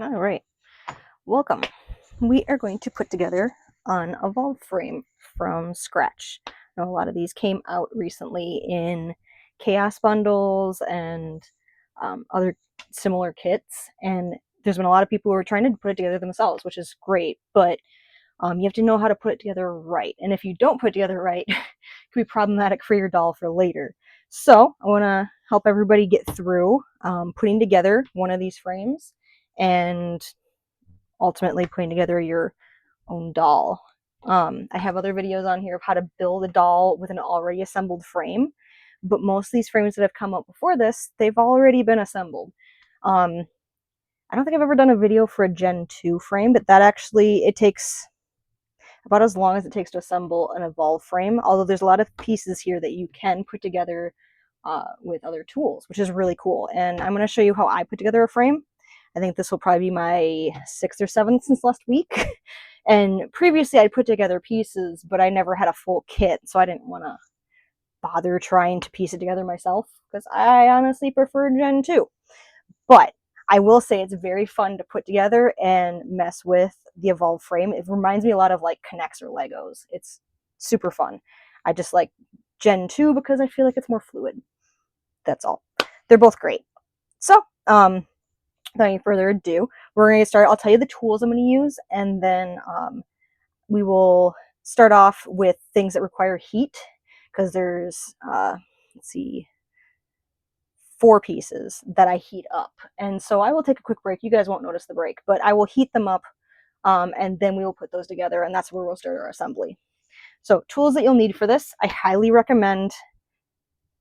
All right, welcome. We are going to put together an evolve frame from scratch. Now, a lot of these came out recently in chaos bundles and other similar kits, and there's been a lot of people who are trying to put it together themselves, which is great, but you have to know how to put it together right. And if you don't put it together right, it can be problematic for your doll for later. So I want to help everybody get through putting together one of these frames and ultimately putting together your own doll. I have other videos on here of how to build a doll with an already assembled frame, but most of these frames that have come up before this, they've already been assembled. I don't think I've ever done a video for a Gen 2 frame, but that actually, it takes about as long as it takes to assemble an Evolve frame, although there's a lot of pieces here that you can put together with other tools, which is really cool. And I'm going to show you how I put together a frame. I think this will probably be my 6th or 7th since last week. And previously I put together pieces, but I never had a full kit, so I didn't want to bother trying to piece it together myself, because I honestly prefer Gen 2. But I will say it's very fun to put together and mess with the Evolve frame. It reminds me a lot of like Connects or Legos. It's super fun. I just like Gen 2 because I feel like it's more fluid. That's all. They're both great. So, without any further ado, we're going to start. I'll tell you the tools I'm going to use, and then we will start off with things that require heat, because there's, let's see, 4 pieces that I heat up. And so I will take a quick break. You guys won't notice the break, but I will heat them up, and then we will put those together, and that's where we'll start our assembly. So tools that you'll need for this, I highly recommend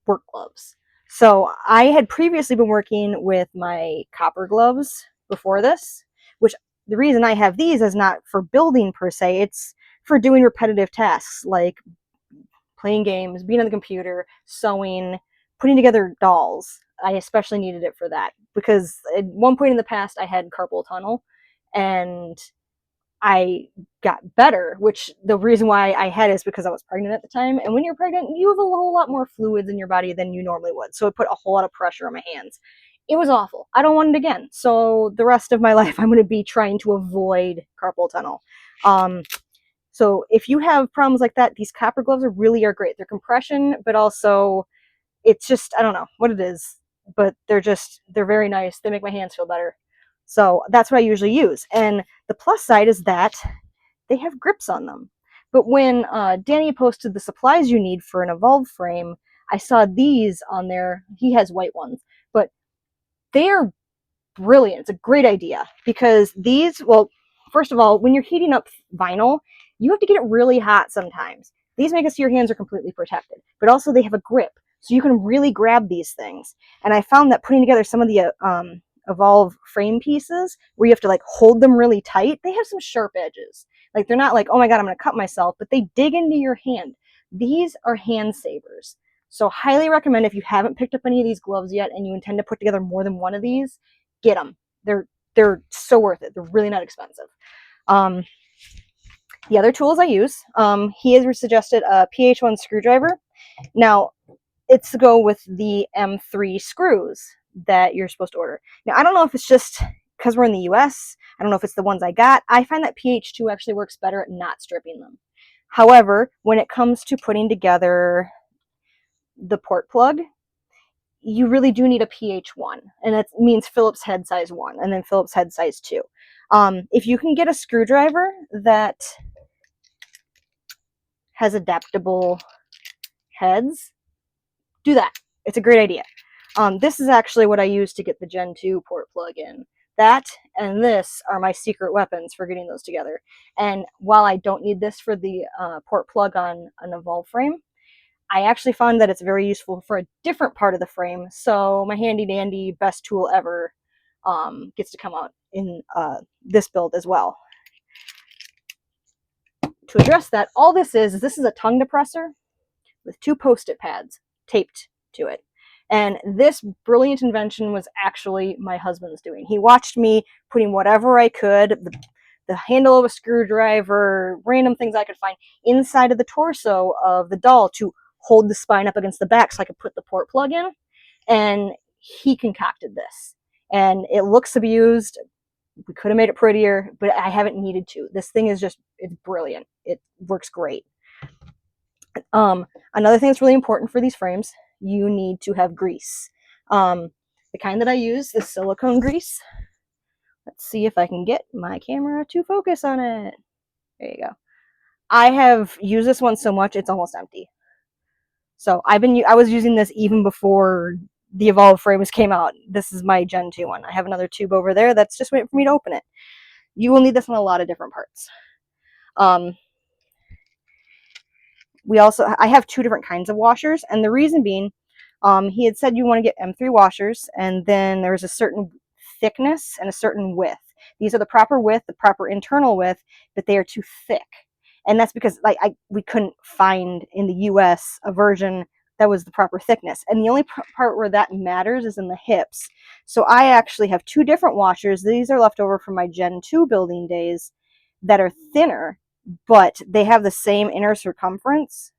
work gloves. So I had previously been working with my copper gloves before this, which the reason I have these is not for building per se, it's for doing repetitive tasks like playing games, being on the computer, sewing, putting together dolls. I especially needed it for that because at one point in the past I had carpal tunnel and I got better, which the reason why I had is because I was pregnant at the time. And when you're pregnant, you have a whole lot more fluids in your body than you normally would. So it put a whole lot of pressure on my hands. It was awful. I don't want it again. So the rest of my life, I'm going to be trying to avoid carpal tunnel. So if you have problems like that, these copper gloves are great. They're compression, but also it's just, I don't know what it is, but they're very nice. They make my hands feel better. So that's what I usually use. And the plus side is that they have grips on them. But when Danny posted the supplies you need for an Evolve frame, I saw these on there. He has white ones, but they are brilliant. It's a great idea because these, well, first of all, when you're heating up vinyl, you have to get it really hot sometimes. These make it so your hands are completely protected, but also they have a grip, so you can really grab these things. And I found that putting together some of the Evolve frame pieces where you have to like hold them really tight, they have some sharp edges. Like they're not like, oh my God, I'm going to cut myself, but they dig into your hand. These are hand savers. So highly recommend if you haven't picked up any of these gloves yet and you intend to put together more than one of these, get them. They're so worth it. They're really not expensive. The other tools I use, he has suggested a PH1 screwdriver. Now, it's to go with the M3 screws that you're supposed to order. Now, I don't know if it's just because we're in the US. I don't know if it's the ones I got. I find that PH2 actually works better at not stripping them. However, when it comes to putting together the port plug, you really do need a PH1, and that means Phillips head size 1 and then Phillips head size 2. If you can get a screwdriver that has adaptable heads, do that. It's a great idea. This is actually what I use to get the Gen 2 port plug in. That and this are my secret weapons for getting those together. And while I don't need this for the port plug on an Evolve frame, I actually found that it's very useful for a different part of the frame. So my handy dandy best tool ever gets to come out in this build as well. To address that, all this is a tongue depressor with 2 Post-it pads taped to it. And this brilliant invention was actually my husband's doing. He watched me putting whatever I could, the handle of a screwdriver, random things I could find inside of the torso of the doll to hold the spine up against the back so I could put the port plug in. And he concocted this. And it looks abused. We could have made it prettier, but I haven't needed to. This thing is just, it's brilliant. It works great. Another thing that's really important for these frames, you need to have grease. The kind that I use is silicone grease. Let's see if I can get my camera to focus on it. There you go. I have used this one so much, it's almost empty. So I was using this even before the Evolve frames came out. This is my Gen 2 one. I have another tube over there that's just waiting for me to open it. You will need this on a lot of different parts. I have two different kinds of washers, and the reason being, he had said you want to get M3 washers, and then there's a certain thickness and a certain width. These are the proper width, the proper internal width, but they are too thick. And that's because we couldn't find in the US a version that was the proper thickness. And the only part where that matters is in the hips. So I actually have two different washers. These are left over from my Gen 2 building days that are thinner, but they have the same inner circumference.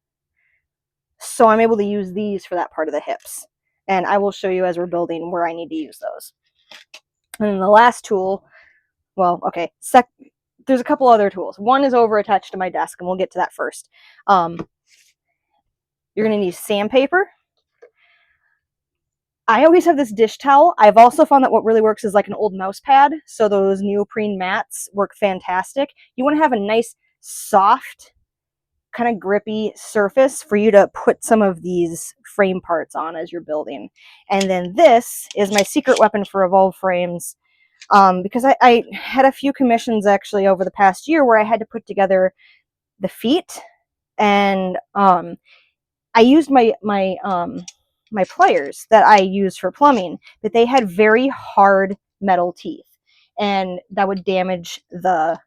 So I'm able to use these for that part of the hips. And I will show you as we're building where I need to use those. And then the last tool, well, okay, there's a couple other tools. One is over attached to my desk, and we'll get to that first. You're going to need sandpaper. I always have this dish towel. I've also found that what really works is like an old mouse pad. So those neoprene mats work fantastic. You want to have a nice, soft, kind of grippy surface for you to put some of these frame parts on as you're building. And then this is my secret weapon for Evolve frames. Because I had a few commissions actually over the past year where I had to put together the feet, and I used my pliers that I use for plumbing, but they had very hard metal teeth, and that would damage the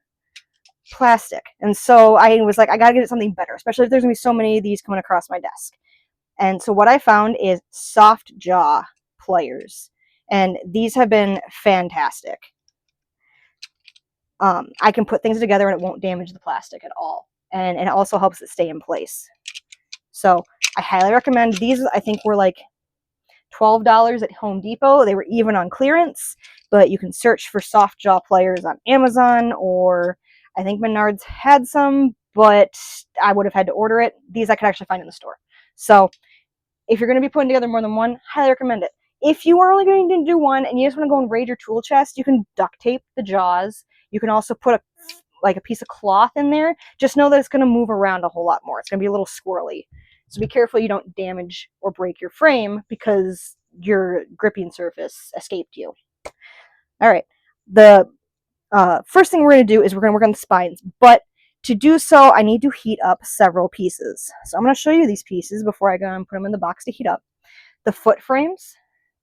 plastic. And so I was like, I gotta get something better, especially if there's gonna be so many of these coming across my desk. And so what I found is soft jaw pliers, and these have been fantastic. I can put things together and it won't damage the plastic at all, and it also helps it stay in place. So I highly recommend these. I think were like $12 at Home Depot. They were even on clearance, but you can search for soft jaw pliers on Amazon, or I think Menards had some, but I would have had to order it. These I could actually find in the store. So if you're going to be putting together more than one, highly recommend it. If you are only going to do one and you just want to go and raid your tool chest, you can duct tape the jaws. You can also put a piece of cloth in there. Just know that it's going to move around a whole lot more. It's going to be a little squirrely. So be careful you don't damage or break your frame because your gripping surface escaped you. All right. The first thing we're going to do is we're going to work on the spines. But to do so, I need to heat up several pieces. So I'm going to show you these pieces before I go and put them in the box to heat up. The foot frames,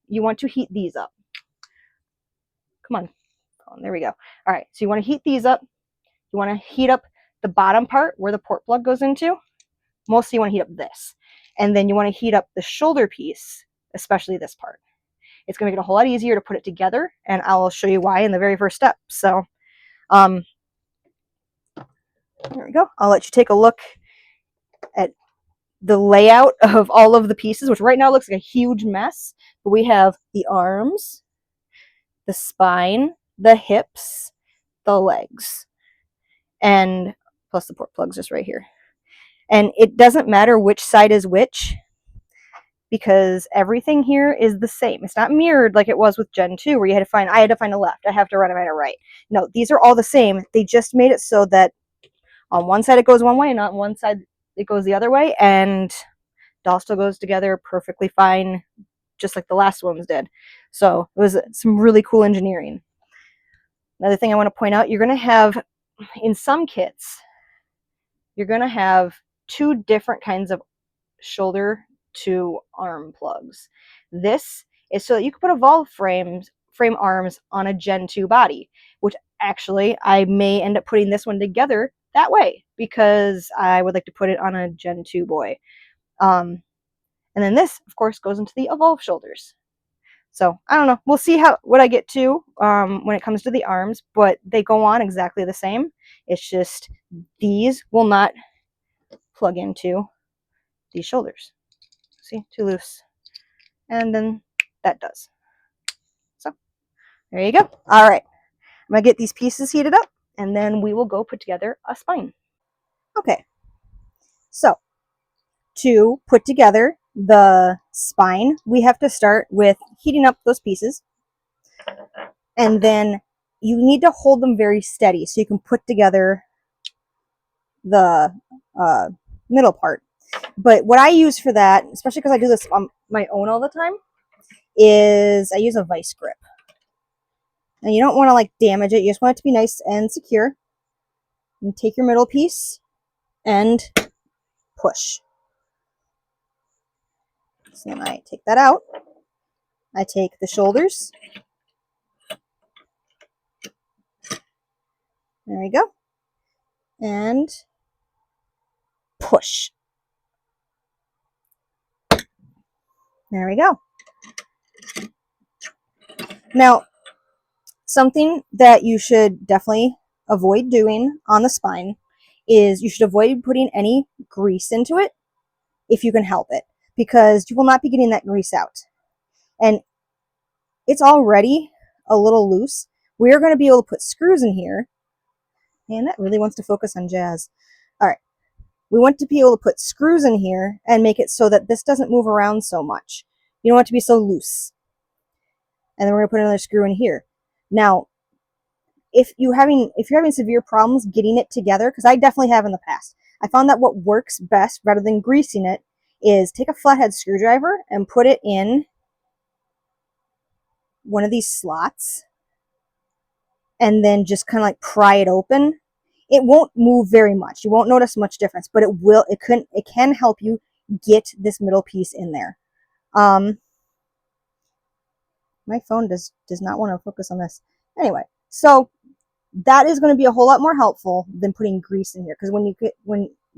you want to heat these up. Come on. Oh, there we go. All right. So you want to heat these up. You want to heat up the bottom part where the port plug goes into. Mostly you want to heat up this. And then you want to heat up the shoulder piece, especially this part. It's going to make it a whole lot easier to put it together, and I'll show you why in the very first step. So there we go. I'll let you take a look at the layout of all of the pieces, which right now looks like a huge mess. But we have the arms, the spine, the hips, the legs, and plus the port plugs just right here. And it doesn't matter which side is which, because everything here is the same. It's not mirrored like it was with Gen 2 where I had to find a left, I have to run a right. No, these are all the same. They just made it so that on one side it goes one way and on one side it goes the other way, and it all still goes together perfectly fine, just like the last ones did. So it was some really cool engineering. Another thing I want to point out, you're going to have, in some kits, you're going to have two different kinds of shoulder to arm plugs. This is so that you can put Evolve frame arms on a Gen 2 body, which actually I may end up putting this one together that way because I would like to put it on a Gen 2 boy. And then this, of course, goes into the Evolve shoulders. So I don't know. We'll see what I get to when it comes to the arms, but they go on exactly the same. It's just these will not plug into these shoulders. See, too loose. And then that does. So there you go. All right. I'm gonna get these pieces heated up and then we will go put together a spine. Okay, so to put together the spine, we have to start with heating up those pieces, and then you need to hold them very steady so you can put together the uh, middle part. But what I use for that, especially because I do this on my own all the time, is I use a vice grip. And you don't want to like damage it. You just want it to be nice and secure. And take your middle piece and push. So then I take that out. I take the shoulders. There we go. And push. There we go. Now, something that you should definitely avoid doing on the spine is you should avoid putting any grease into it if you can help it, because you will not be getting that grease out. And it's already a little loose. We're going to be able to put screws in here. And that really wants to focus on jazz. All right. We want to be able to put screws in here and make it so that this doesn't move around so much. You don't want it to be so loose. And then we're going to put another screw in here. Now, if you're having severe problems getting it together, because I definitely have in the past, I found that what works best rather than greasing it is take a flathead screwdriver and put it in one of these slots and then just kind of like pry it open. It won't move very much. You won't notice much difference, but it can help you get this middle piece in there. My phone does not want to focus on this. Anyway, so that is going to be a whole lot more helpful than putting grease in here, because when you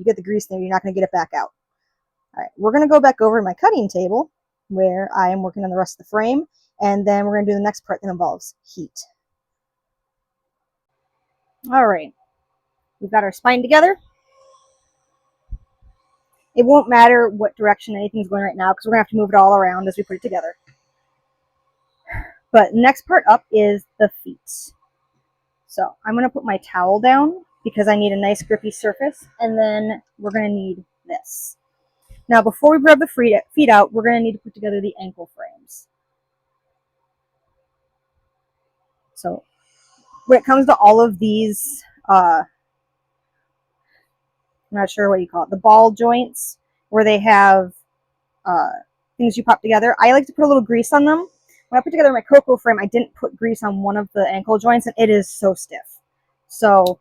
get the grease in there, you're not going to get it back out. All right, we're going to go back over to my cutting table where I am working on the rest of the frame, and then we're going to do the next part that involves heat. All right, we've got our spine together. It won't matter what direction anything's going right now because we're going to have to move it all around as we put it together. But next part up is the feet. So I'm going to put my towel down because I need a nice grippy surface, and then we're going to need this. Now before we grab the feet out, we're going to need to put together the ankle frames. So when it comes to all of these, I'm not sure what you call it, the ball joints where they have things you pop together, I like to put a little grease on them. When I put together my cocoa frame, I didn't put grease on one of the ankle joints, and it is so stiff. So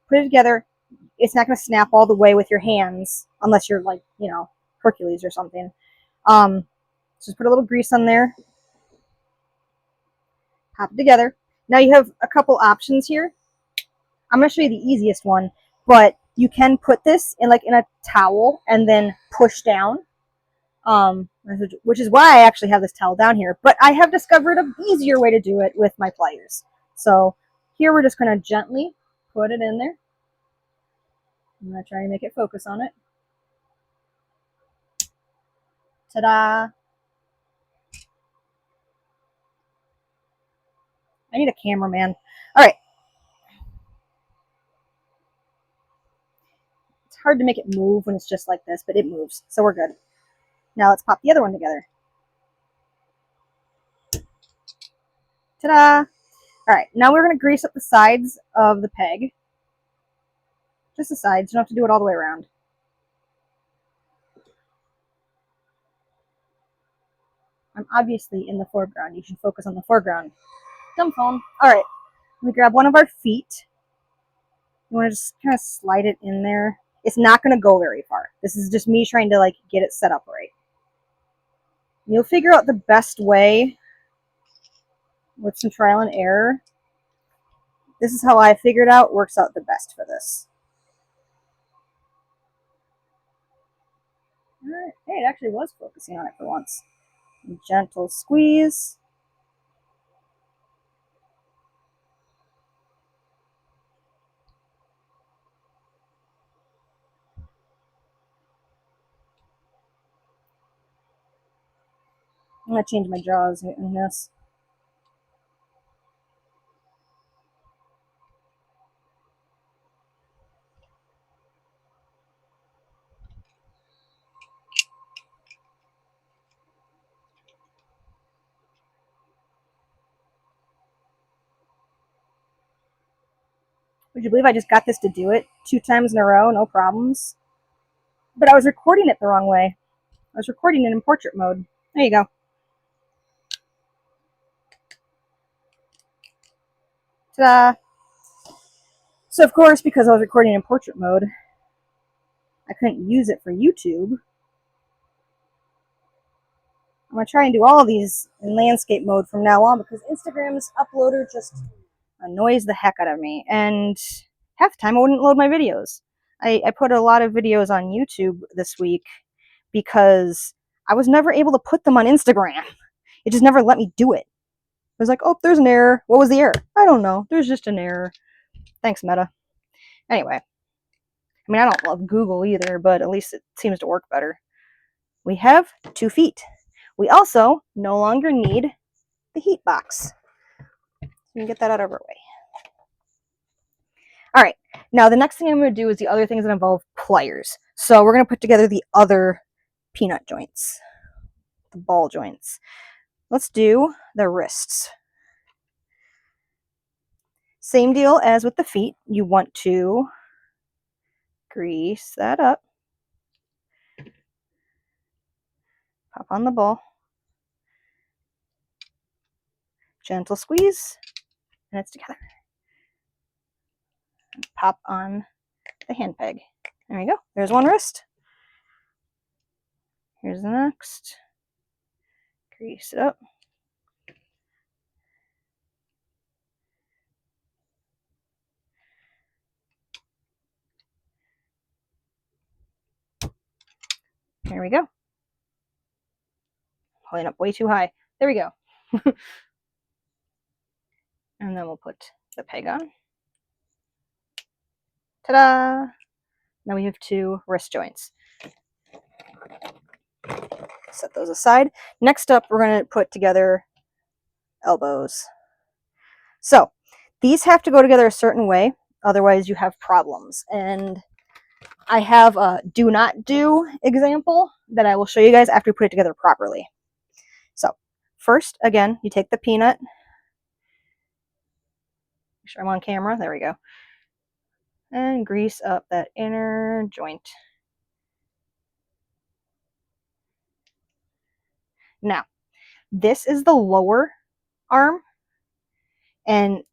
put it together. It's not going to snap all the way with your hands unless you're like, Hercules or something. Just put a little grease on there. Pop it together. Now you have a couple options here. I'm going to show you the easiest one, but you can put this in a towel and then push down. Which is why I actually have this towel down here. But I have discovered an easier way to do it with my pliers. So here we're just going to gently put it in there. I'm going to try and make it focus on it. Ta-da! I need a cameraman. All right. It's hard to make it move when it's just like this, but it moves, so we're good. Now let's pop the other one together. Ta-da! All right, now we're going to grease up the sides of the peg. Just the sides. You don't have to do it all the way around. I'm obviously in the foreground. You should focus on the foreground. Dumb phone. All right, we grab one of our feet. You want to just kind of slide it in there. It's not going to go very far. This is just me trying to get it set up right. You'll figure out the best way with some trial and error. This is how I figured out works out the best for this. All right. Hey, it actually was focusing on it for once. Gentle squeeze. I'm going to change my jaws in this. Would you believe I just got this to do it 2 times in a row, no problems? But I was recording it the wrong way. I was recording it in portrait mode. There you go. Ta-da! So of course, because I was recording in portrait mode, I couldn't use it for YouTube. I'm going to try and do all of these in landscape mode from now on because Instagram's uploader just annoys the heck out of me. And half the time I wouldn't load my videos. I put a lot of videos on YouTube this week because I was never able to put them on Instagram. It just never let me do it. It was like, oh, there's an error. What was the error? I don't know. There's just an error. Thanks, Meta. Anyway, I mean, I don't love Google either, but at least it seems to work better. We have 2 feet. We also no longer need the heat box. We can get that out of our way. All right, now the next thing I'm going to do is the other things that involve pliers. So we're going to put together the other peanut joints, the ball joints. Let's do the wrists. Same deal as with the feet. You want to grease that up. Pop on the ball. Gentle squeeze, and it's together. And pop on the hand peg. There you go. There's one wrist. Here's the next. Grease it up. There we go. Holding up way too high. There we go. And then we'll put the peg on. Ta-da! Now we have 2 wrist joints. Set those aside. Next up, we're going to put together elbows. So these have to go together a certain way, otherwise you have problems. And I have a do not do example that I will show you guys after we put it together properly. So first, again, you take the peanut. Make sure I'm on camera. There we go. And grease up that inner joint. Now, this is the lower arm, and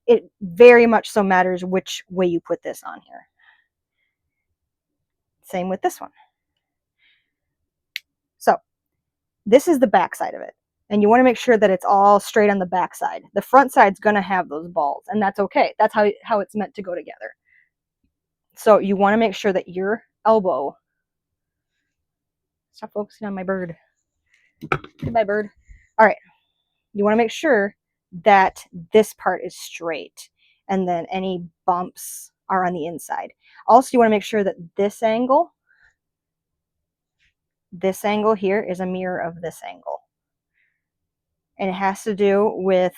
it very much so matters which way you put this on here. Same with this one. So this is the back side of it, and you want to make sure that it's all straight on the back side. The front side's going to have those balls, and that's okay. That's how it's meant to go together. So you want to make sure that your elbow, stop focusing on my bird. Goodbye, bird. All right. You want to make sure that this part is straight, and then any bumps are on the inside. Also, you want to make sure that this angle here is a mirror of this angle. And it has to do with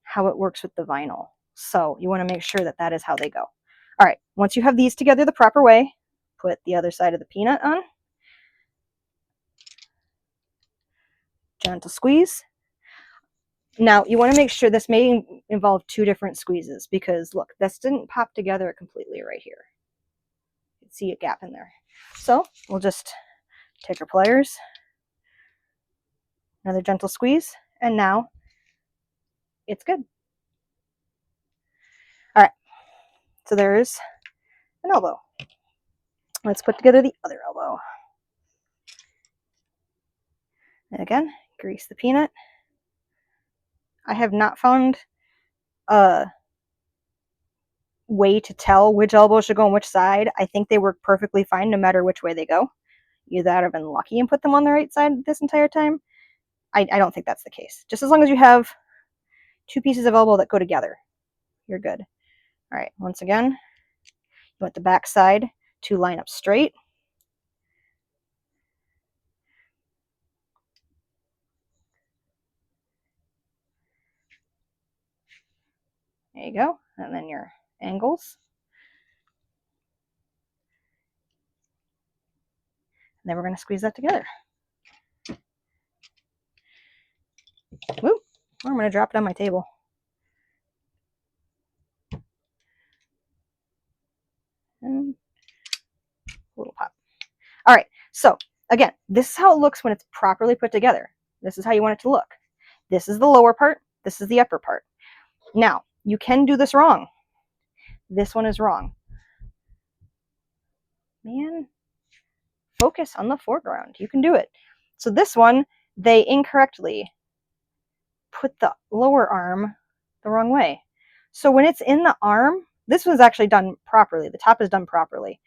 how it works with the vinyl. So you want to make sure that that is how they go. All right, once you have these together the proper way, put the other side of the peanut on. Gentle squeeze. Now, you want to make sure this may involve 2 different squeezes because, look, this didn't pop together completely right here. You can see a gap in there. So we'll just take our pliers, another gentle squeeze, and now it's good. All right, so there's an elbow. Let's put together the other elbow. And again, grease the peanut. I have not found a way to tell which elbow should go on which side. I think they work perfectly fine no matter which way they go. Either I'd have been lucky and put them on the right side this entire time. I don't think that's the case. Just as long as you have 2 pieces of elbow that go together, you're good. All right, once again, you want the back side to line up straight. There you go. And then your angles. And then we're going to squeeze that together. Woo! I'm going to drop it on my table. And a little pop. All right, so again, this is how it looks when it's properly put together. This is how you want it to look. This is the lower part. This is the upper part. Now, you can do this wrong. This one is wrong. Man, focus on the foreground. You can do it. So this one, they incorrectly put the lower arm the wrong way. So when it's in the arm, this was actually done properly. The top is done properly,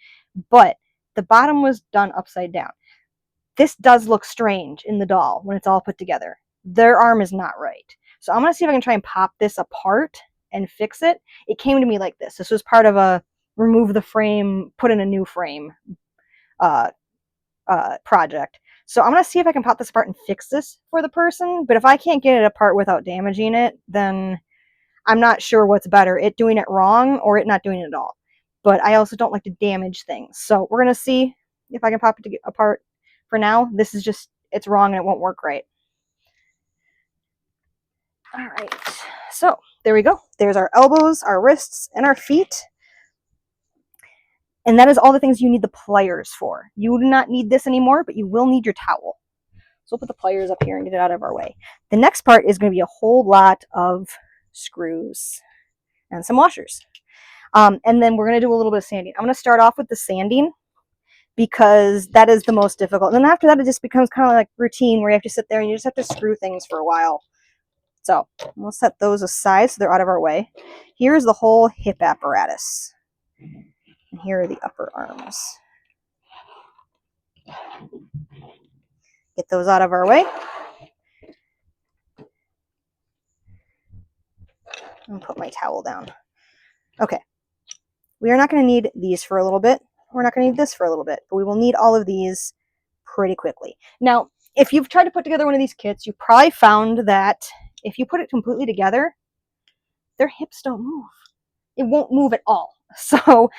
but the bottom was done upside down. This does look strange in the doll when it's all put together. Their arm is not right. So I'm going to see if I can try and pop this apart and fix it. It came to me like this. This was part of a remove the frame, put in a new frame project. So I'm going to see if I can pop this apart and fix this for the person. But if I can't get it apart without damaging it, then I'm not sure what's better, it doing it wrong or it not doing it at all. But I also don't like to damage things. So we're going to see if I can pop it apart. For now, this is just, it's wrong and it won't work right. All right, so there we go. There's our elbows, our wrists, and our feet. And that is all the things you need the pliers for. You do not need this anymore, but you will need your towel. So we'll put the pliers up here and get it out of our way. The next part is going to be a whole lot of screws and some washers. And then we're going to do a little bit of sanding. I'm going to start off with the sanding because that is the most difficult. And then after that, it just becomes kind of like routine where you have to sit there and you just have to screw things for a while. So we'll set those aside so they're out of our way. Here's the whole hip apparatus. And here are the upper arms. Get those out of our way. And put my towel down. Okay. We are not going to need these for a little bit. We're not going to need this for a little bit, but we will need all of these pretty quickly. Now, if you've tried to put together one of these kits, you probably found that if you put it completely together, their hips don't move. It won't move at all. So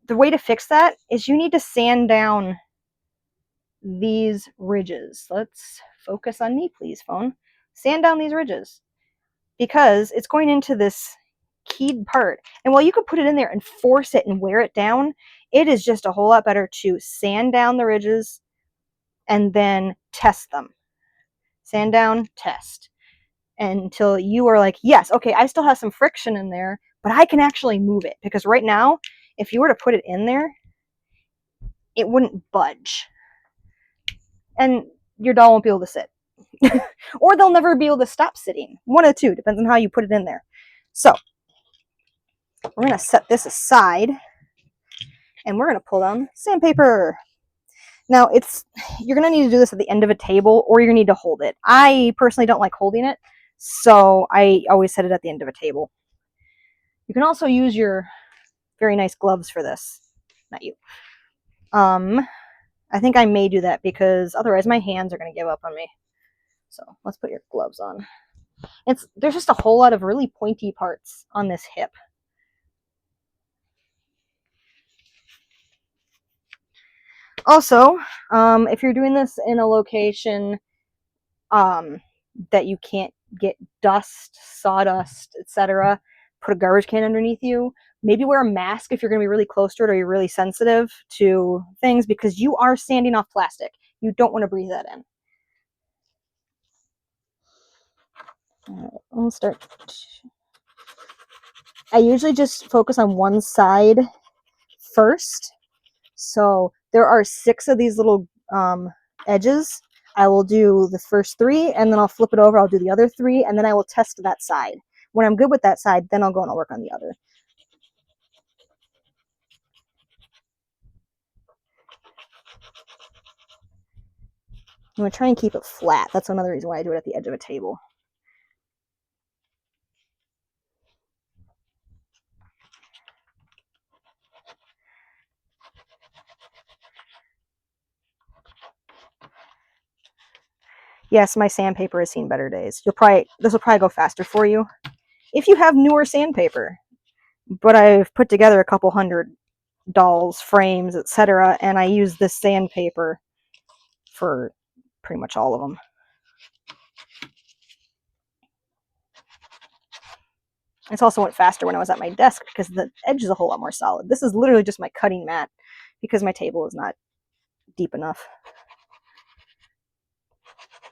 the way to fix that is you need to sand down these ridges. Let's focus on me, please, phone. Sand down these ridges because it's going into this keyed part. And while you could put it in there and force it and wear it down, it is just a whole lot better to sand down the ridges and then test them. Sand down, test. Until you are like, yes, okay, I still have some friction in there, but I can actually move it. Because right now, if you were to put it in there, it wouldn't budge. And your doll won't be able to sit. Or they'll never be able to stop sitting. One of the two, depends on how you put it in there. So, we're going to set this aside. And we're going to pull down sandpaper. Now, you're going to need to do this at the end of a table, or you're going to need to hold it. I personally don't like holding it, so I always set it at the end of a table. You can also use your very nice gloves for this. Not you. I think I may do that because otherwise my hands are going to give up on me. So let's put your gloves on. There's just a whole lot of really pointy parts on this hip. Also, if you're doing this in a location that you can't get dust, sawdust, etc., put a garbage can underneath you. Maybe wear a mask if you're going to be really close to it or you're really sensitive to things because you are sanding off plastic. You don't want to breathe that in. All right, I'll start. I usually just focus on one side first. So there are 6 of these little edges. I will do the first 3 and then I'll flip it over. I'll do the other 3 and then I will test that side. When I'm good with that side, then I'll go and I'll work on the other. I'm going to try and keep it flat. That's another reason why I do it at the edge of a table. Yes, my sandpaper has seen better days. This will probably go faster for you if you have newer sandpaper. But I've put together a couple hundred dolls, frames, etc., and I use this sandpaper for pretty much all of them. This also went faster when I was at my desk because the edge is a whole lot more solid. This is literally just my cutting mat because my table is not deep enough.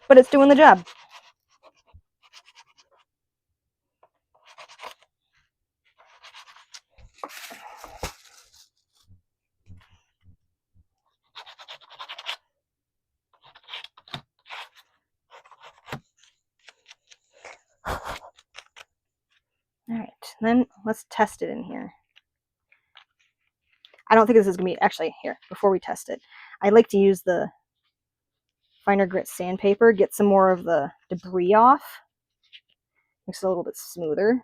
But it's doing the job. All right, then let's test it in here. I don't think this is gonna be, actually, here, before we test it, I like to use the finer grit sandpaper, get some more of the debris off. Makes it a little bit smoother.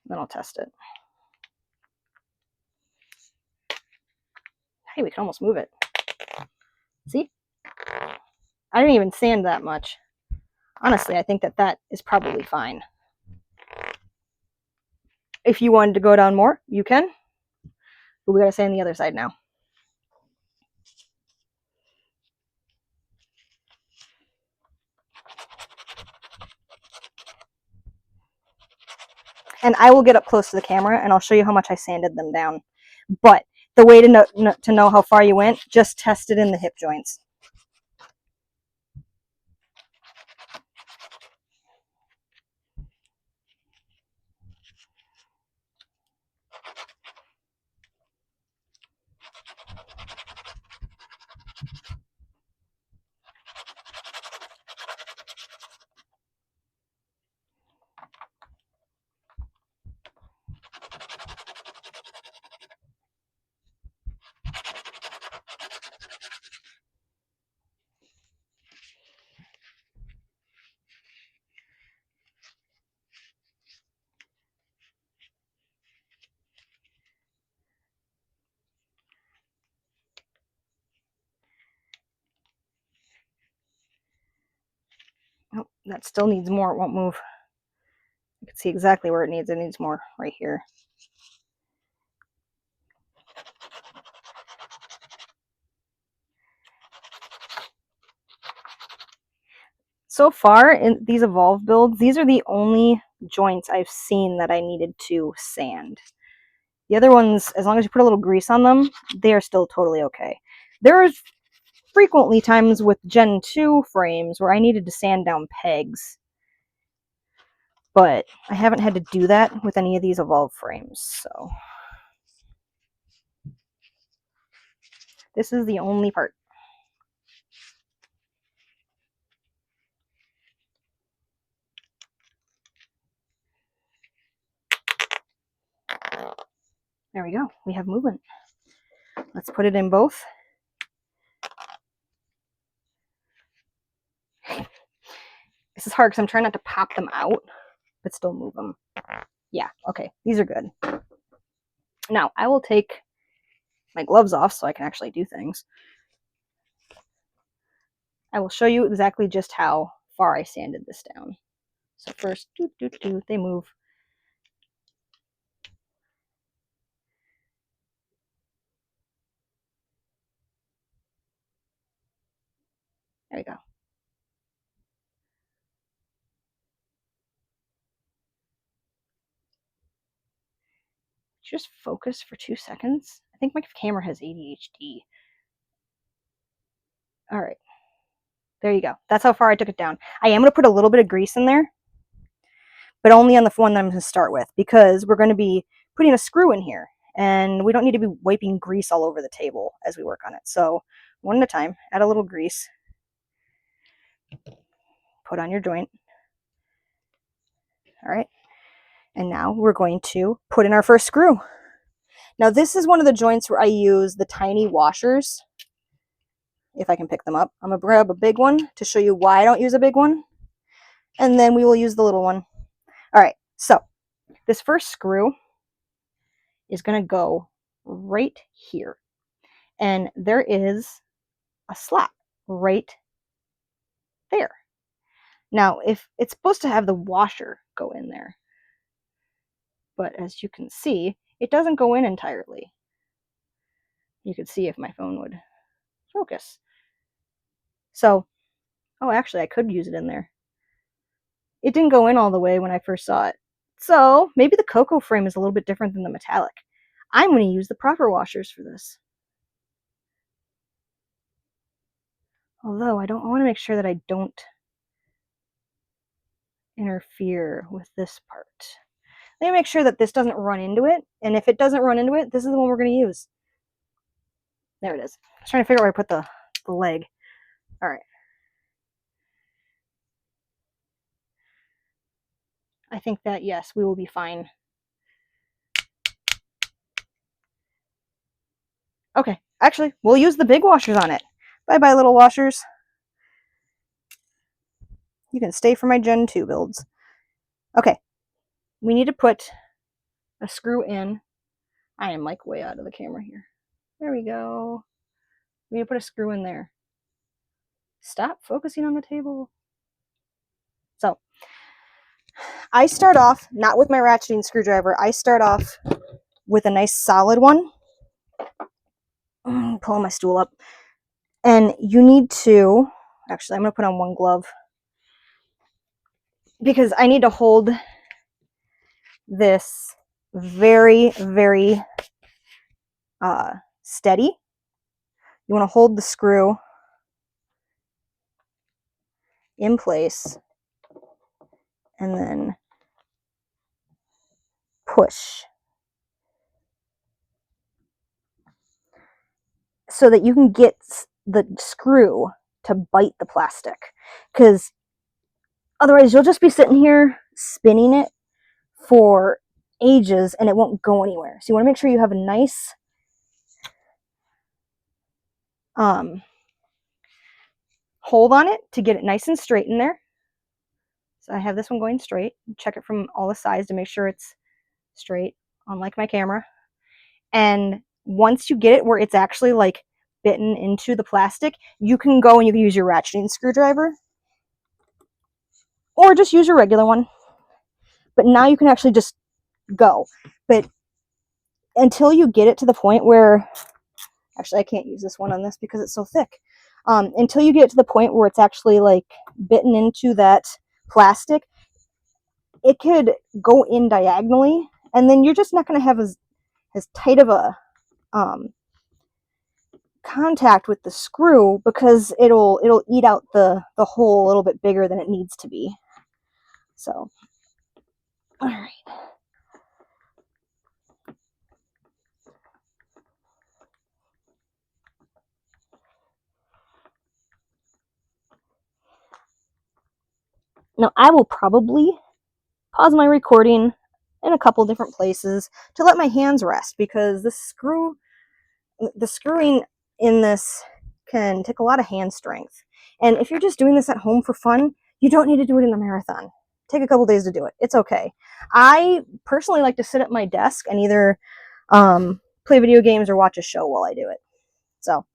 Then I'll test it. Hey, we can almost move it. See? I didn't even sand that much. Honestly, I think that that is probably fine. If you wanted to go down more, you can. But we gotta sand the other side now. And I will get up close to the camera and I'll show you how much I sanded them down. But the way to know how far you went, just test it in the hip joints. Oh, that still needs more. It won't move. You can see exactly where it needs. It needs more right here. So far in these Evolve builds, these are the only joints I've seen that I needed to sand. The other ones, as long as you put a little grease on them, they are still totally okay. There are frequently times with Gen 2 frames where I needed to sand down pegs, but I haven't had to do that with any of these Evolve frames, so this is the only part. There we go. We have movement. Let's put it in both. This is hard because I'm trying not to pop them out, but still move them. Yeah, okay. These are good. Now, I will take my gloves off so I can actually do things. I will show you exactly just how far I sanded this down. So first, they move. There we go. Just focus for 2 seconds. I think my camera has ADHD. All right. There you go. That's how far I took it down. I am going to put a little bit of grease in there, but only on the one that I'm going to start with because we're going to be putting a screw in here and we don't need to be wiping grease all over the table as we work on it. So one at a time, add a little grease, put on your joint. All right. And now we're going to put in our first screw. Now this is one of the joints where I use the tiny washers. If I can pick them up. I'm going to grab a big one to show you why I don't use a big one. And then we will use the little one. All right, so this first screw is going to go right here. And there is a slot right there. Now, if it's supposed to have the washer go in there, but as you can see, it doesn't go in entirely. You could see if my phone would focus. So, oh, actually, I could use it in there. It didn't go in all the way when I first saw it. So maybe the cocoa frame is a little bit different than the metallic. I'm going to use the proper washers for this. Although I want to make sure that I don't interfere with this part. Let me make sure that this doesn't run into it. And if it doesn't run into it, this is the one we're going to use. There it is. I was trying to figure out where I put the leg. All right. I think that, yes, we will be fine. Okay, actually, we'll use the big washers on it. Bye-bye, little washers. You can stay for my Gen 2 builds. Okay, we need to put a screw in. I am like way out of the camera here. There we go. We need to put a screw in there. Stop focusing on the table. So, I start off, not with my ratcheting screwdriver, I start off with a nice solid one. Pulling my stool up. And you need to, actually I'm going to put on one glove because I need to hold this very, very steady. You want to hold the screw in place and then push so that you can get the screw to bite the plastic, because otherwise you'll just be sitting here spinning it for ages and it won't go anywhere. So you want to make sure you have a nice hold on it to get it nice and straight in there. So I have this one going straight. Check it from all the sides to make sure it's straight, unlike my camera. And once you get it where it's actually like bitten into the plastic, you can go and you can use your ratcheting screwdriver or just use your regular one. But now you can actually just go. But until you get it to the point where, actually I can't use this one on this because it's so thick. Until you get to the point where it's actually like bitten into that plastic, it could go in diagonally, and then you're just not going to have as tight of a contact with the screw, because it'll eat out the hole a little bit bigger than it needs to be. So, all right. Now I will probably pause my recording in a couple different places to let my hands rest, because the screwing in this can take a lot of hand strength. And if you're just doing this at home for fun, you don't need to do it in a marathon. Take a couple days to do it. It's okay. I personally like to sit at my desk and either play video games or watch a show while I do it. So,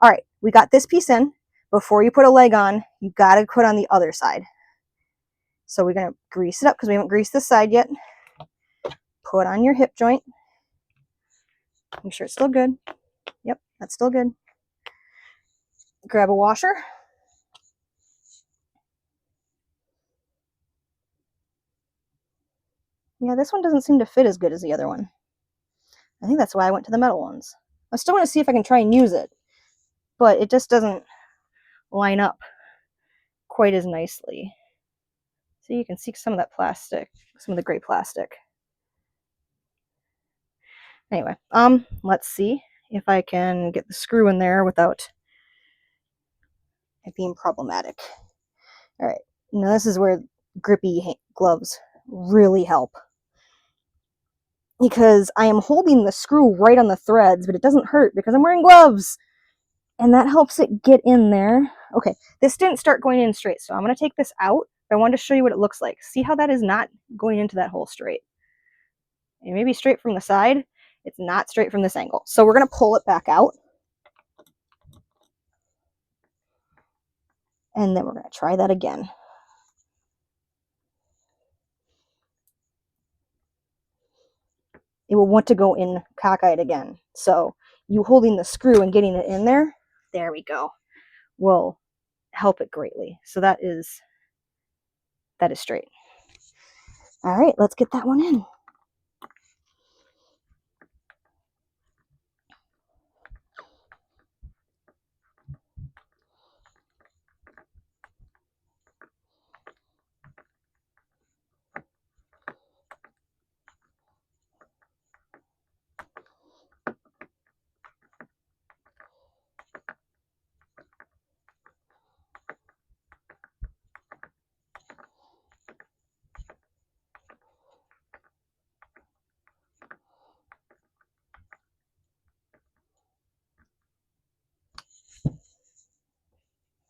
all right, we got this piece in. Before you put a leg on, you got to put on the other side. So we're going to grease it up because we haven't greased this side yet. Put on your hip joint. Make sure it's still good. Yep, that's still good. Grab a washer. Yeah, this one doesn't seem to fit as good as the other one. I think that's why I went to the metal ones. I still want to see if I can try and use it, but it just doesn't line up quite as nicely. So you can see some of that plastic, some of the gray plastic. Anyway, let's see if I can get the screw in there without it being problematic. All right, now this is where grippy gloves really help, because I am holding the screw right on the threads, but it doesn't hurt because I'm wearing gloves, and that helps it get in there. Okay, this didn't start going in straight, so I'm going to take this out. I wanted to show you what it looks like. See how that is not going into that hole straight? It may be straight from the side. It's not straight from this angle. So we're going to pull it back out. And then we're going to try that again. It will want to go in cockeyed again. So you holding the screw and getting it in there, there we go, will help it greatly. So that is straight. All right, let's get that one in.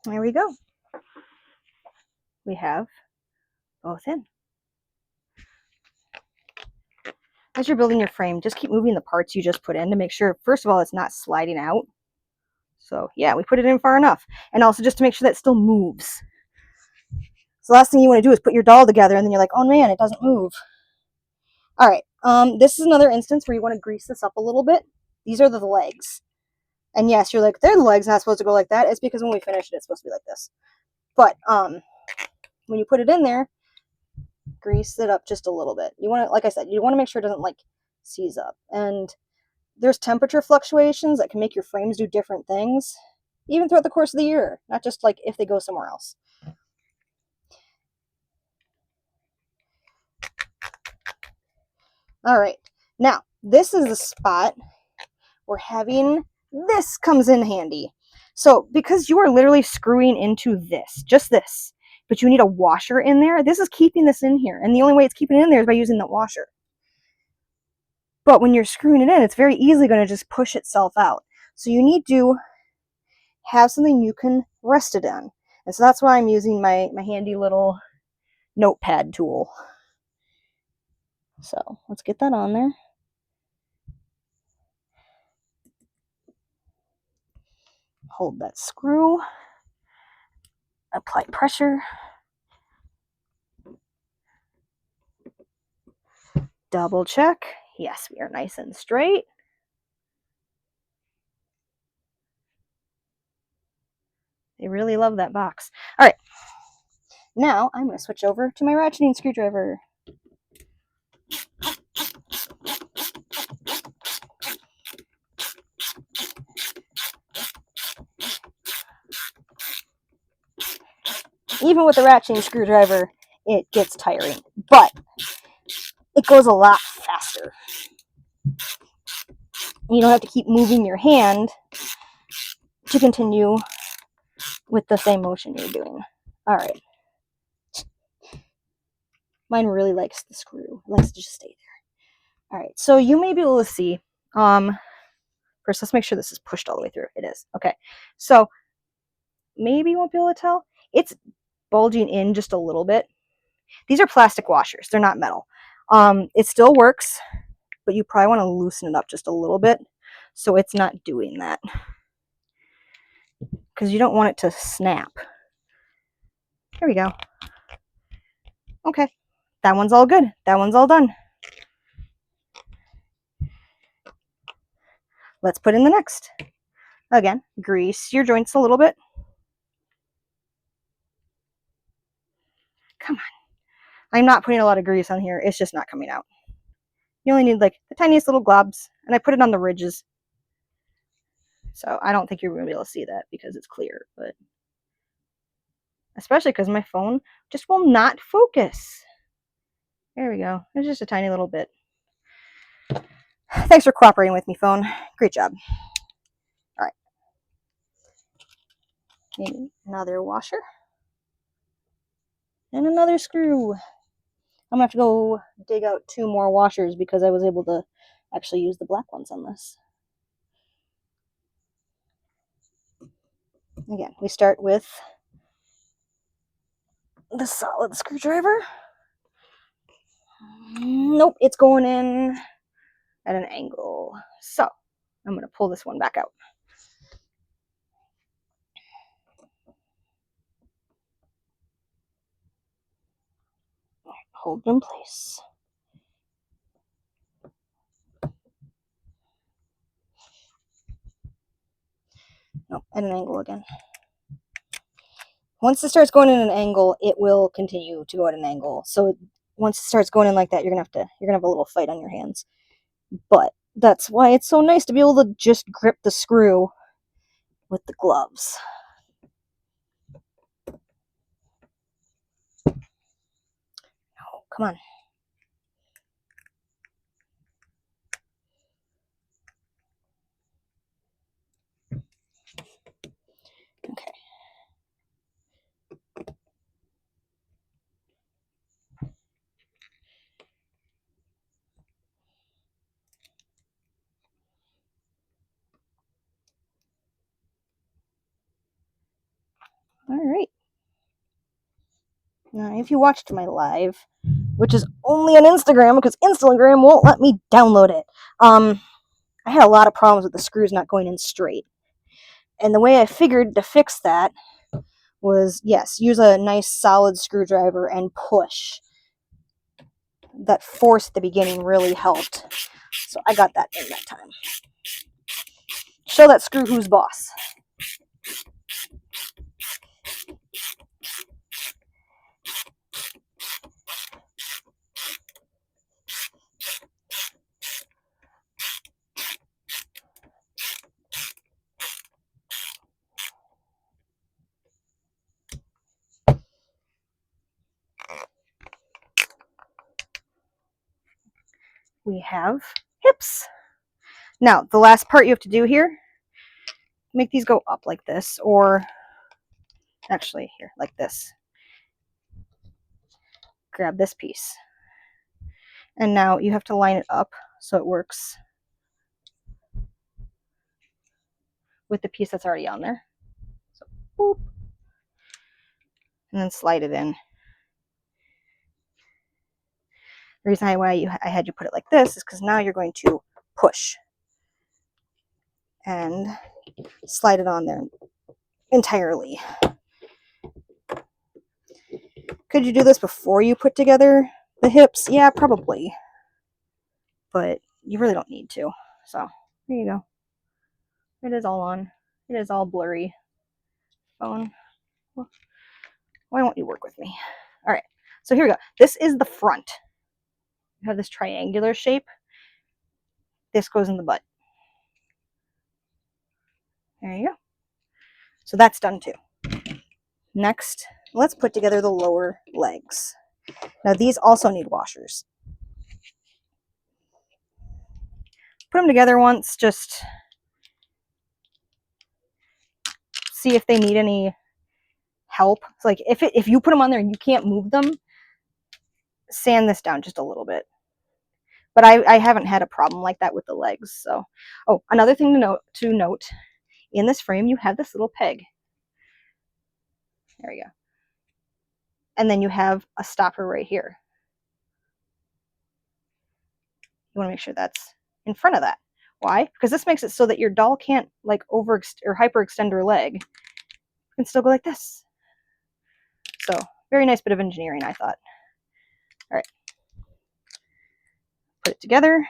There we go. We have both in. As you're building your frame, just keep moving the parts you just put in to make sure, first of all, it's not sliding out. So yeah, we put it in far enough. And also just to make sure that it still moves. So the last thing you want to do is put your doll together and then you're like, oh man, it doesn't move. All right, this is another instance where you want to grease this up a little bit. These are the legs. And yes, you're like, they're the legs, not supposed to go like that. It's because when we finish it, it's supposed to be like this. But when you put it in there, grease it up just a little bit. You want to, like I said, you want to make sure it doesn't like seize up. And there's temperature fluctuations that can make your frames do different things, even throughout the course of the year, not just like if they go somewhere else. All right, now this is the spot where having this comes in handy. So because you are literally screwing into this, just this, but you need a washer in there, this is keeping this in here. And the only way it's keeping it in there is by using that washer. But when you're screwing it in, it's very easily going to just push itself out. So you need to have something you can rest it in. And so that's why I'm using my handy little notepad tool. So let's get that on there. Hold that screw. Apply pressure. Double check. Yes, we are nice and straight. They really love that box. All right. Now I'm going to switch over to my ratcheting screwdriver. Even with the ratcheting screwdriver, it gets tiring, but it goes a lot faster. You don't have to keep moving your hand to continue with the same motion you're doing. All right. Mine really likes the screw. It likes to just stay there. All right. So you may be able to see. First, let's make sure this is pushed all the way through. It is. Okay. So maybe you won't be able to tell. It's bulging in just a little bit. These are plastic washers. They're not metal. It still works, but you probably want to loosen it up just a little bit so it's not doing that, because you don't want it to snap. Here we go. Okay, that one's all good. That one's all done. Let's put in the next. Again, grease your joints a little bit. Come on. I'm not putting a lot of grease on here. It's just not coming out. You only need like the tiniest little globs, and I put it on the ridges. So I don't think you're going to be able to see that because it's clear, but especially because my phone just will not focus. There we go. It's just a tiny little bit. Thanks for cooperating with me, phone. Great job. All right. Maybe another washer. And another screw. I'm going to have to go dig out 2 more washers because I was able to actually use the black ones on this. Again, we start with the solid screwdriver. Nope, it's going in at an angle. So I'm going to pull this one back out. Hold it in place. Nope, at an angle again. Once it starts going in an angle, it will continue to go at an angle. So once it starts going in like that, you're gonna have a little fight on your hands. But that's why it's so nice to be able to just grip the screw with the gloves. Oh, come on. Okay. All right. Now, if you watched my live, which is only on Instagram because Instagram won't let me download it, I had a lot of problems with the screws not going in straight. And the way I figured to fix that was, yes, use a nice solid screwdriver and push. That force at the beginning really helped. So I got that in that time. Show that screw who's boss. We have hips. Now, the last part you have to do here, make these go up like this, or actually here, like this. Grab this piece. And now you have to line it up so it works with the piece that's already on there. So, boop. And then slide it in. The reason why I had you put it like this is because now you're going to push and slide it on there entirely. Could you do this before you put together the hips? Yeah, probably. But you really don't need to. So, there you go. It is all on. It is all blurry. Phone. Why won't you work with me? All right. So here we go. This is the front. You have this triangular shape. This goes in the butt. There you go. So that's done too. Next, let's put together the lower legs. Now these also need washers. Put them together once, just see if they need any help. It's like if you put them on there and you can't move them, sand this down just a little bit. But I haven't had a problem like that with the legs. So, oh, another thing to note, in this frame you have this little peg. There you go. And then you have a stopper right here. You want to make sure that's in front of that. Why? Because this makes it so that your doll can't like hyperextend her leg. You can still go like this. So, very nice bit of engineering, I thought. All right. Put it together.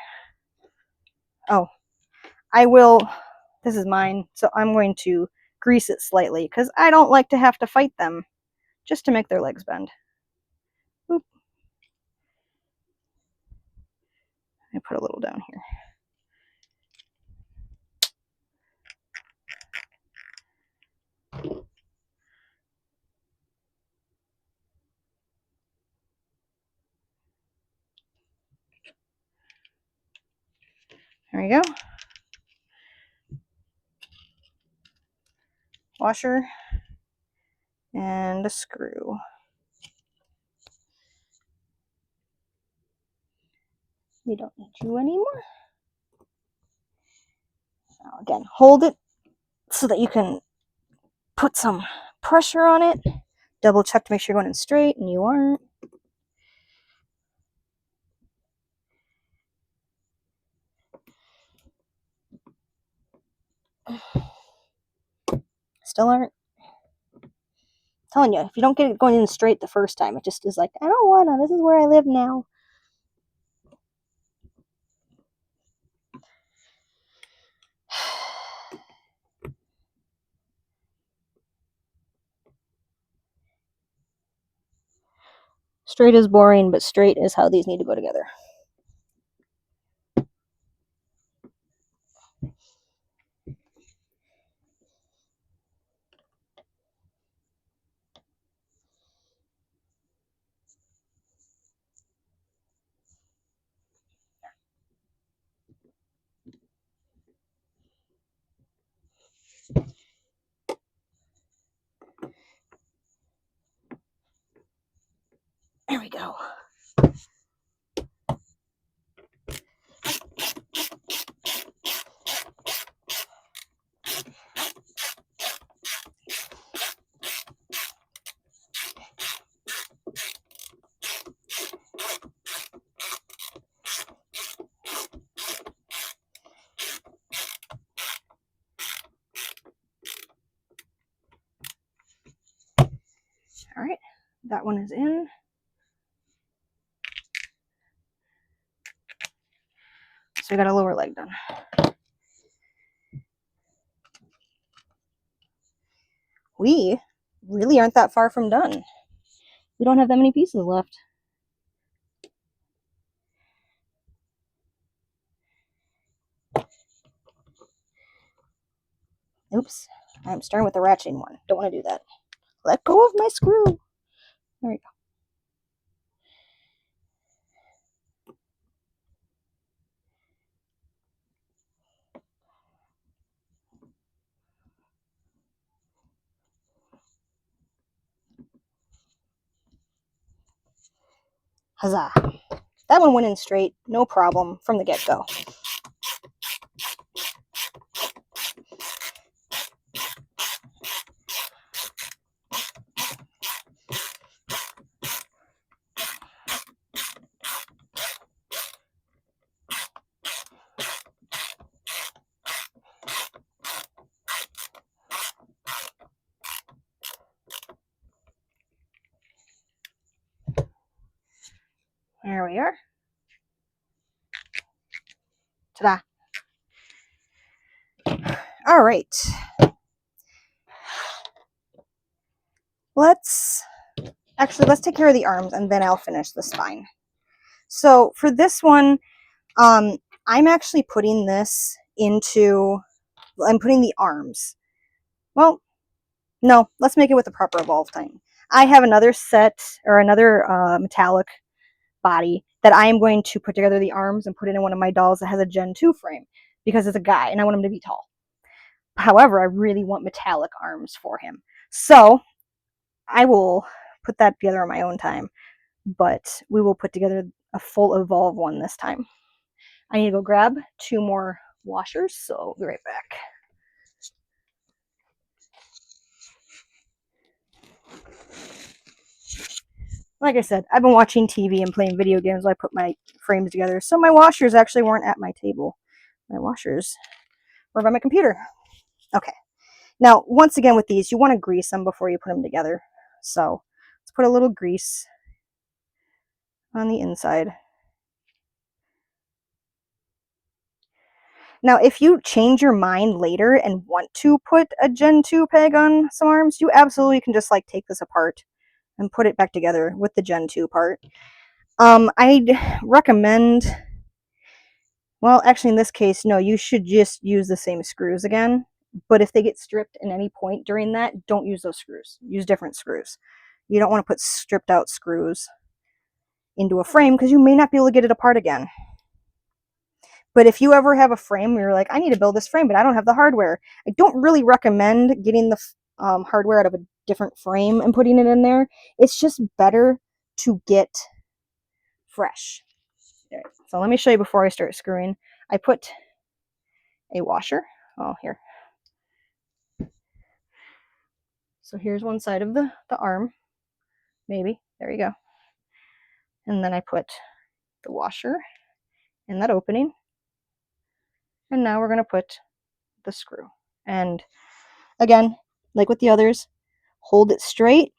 Oh, this is mine, so I'm going to grease it slightly because I don't like to have to fight them just to make their legs bend. Oop. I put a little down here. There you go. Washer and a screw. We don't need you anymore. Now again, hold it so that you can put some pressure on it. Double check to make sure you're going in straight, and you aren't. Still aren't. I'm telling you, if you don't get it going in straight the first time, it just is like, I don't wanna, this is where I live now. Straight is boring, but straight is how these need to go together. There we go. All right, that one is in. So we got a lower leg done. We really aren't that far from done. We don't have that many pieces left. Oops, I'm starting with the ratcheting one. Don't want to do that. Let go of my screw. There we go. Huzzah. That one went in straight, no problem, from the get-go. There we are. Ta-da. All right. Let's take care of the arms and then I'll finish the spine. So for this one, I'm actually putting this into, I'm putting the arms. Well, no, let's make it with the proper evolve time. I have another set or another metallic body that I am going to put together the arms and put it in one of my dolls that has a Gen 2 frame because it's a guy and I want him to be tall. However, I really want metallic arms for him. So I will put that together on my own time, but we will put together a full evolve one this time. I need to go grab 2 more washers, so I'll be right back. Like I said, I've been watching TV and playing video games while I put my frames together, so my washers actually weren't at my table. My washers were by my computer. Okay. Now, once again with these, you want to grease them before you put them together. So let's put a little grease on the inside. Now, if you change your mind later and want to put a Gen 2 peg on some arms, you absolutely can just like take this apart and put it back together with the Gen 2 part. I'd recommend, well, actually in this case, no, you should just use the same screws again. But if they get stripped at any point during that, don't use those screws. Use different screws. You don't want to put stripped out screws into a frame because you may not be able to get it apart again. But if you ever have a frame where you're like, I need to build this frame, but I don't have the hardware, I don't really recommend getting the hardware out of a different frame and putting it in there. It's just better to get fresh. Right, so let me show you before I start screwing. I put a washer. Oh, here. So here's one side of the arm. Maybe. There you go. And then I put the washer in that opening. And now we're going to put the screw. And again, like with the others, hold it straight,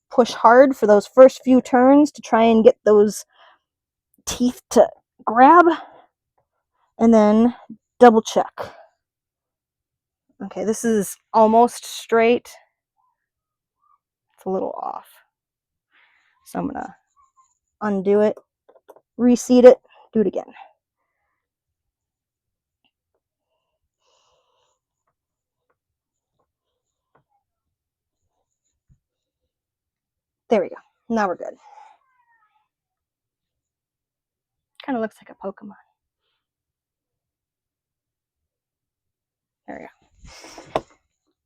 push hard for those first few turns to try and get those teeth to grab, and then double check. Okay, this is almost straight. It's a little off. So I'm gonna undo it, reseat it, do it again. There we go. Now we're good. Kind of looks like a Pokemon. There we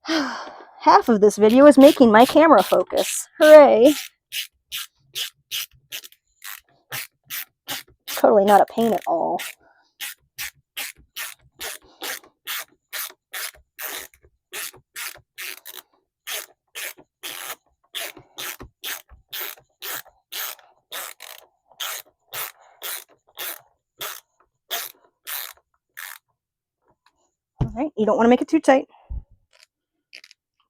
go. Half of this video is making my camera focus. Hooray! Totally not a pain at all. All right, you don't want to make it too tight,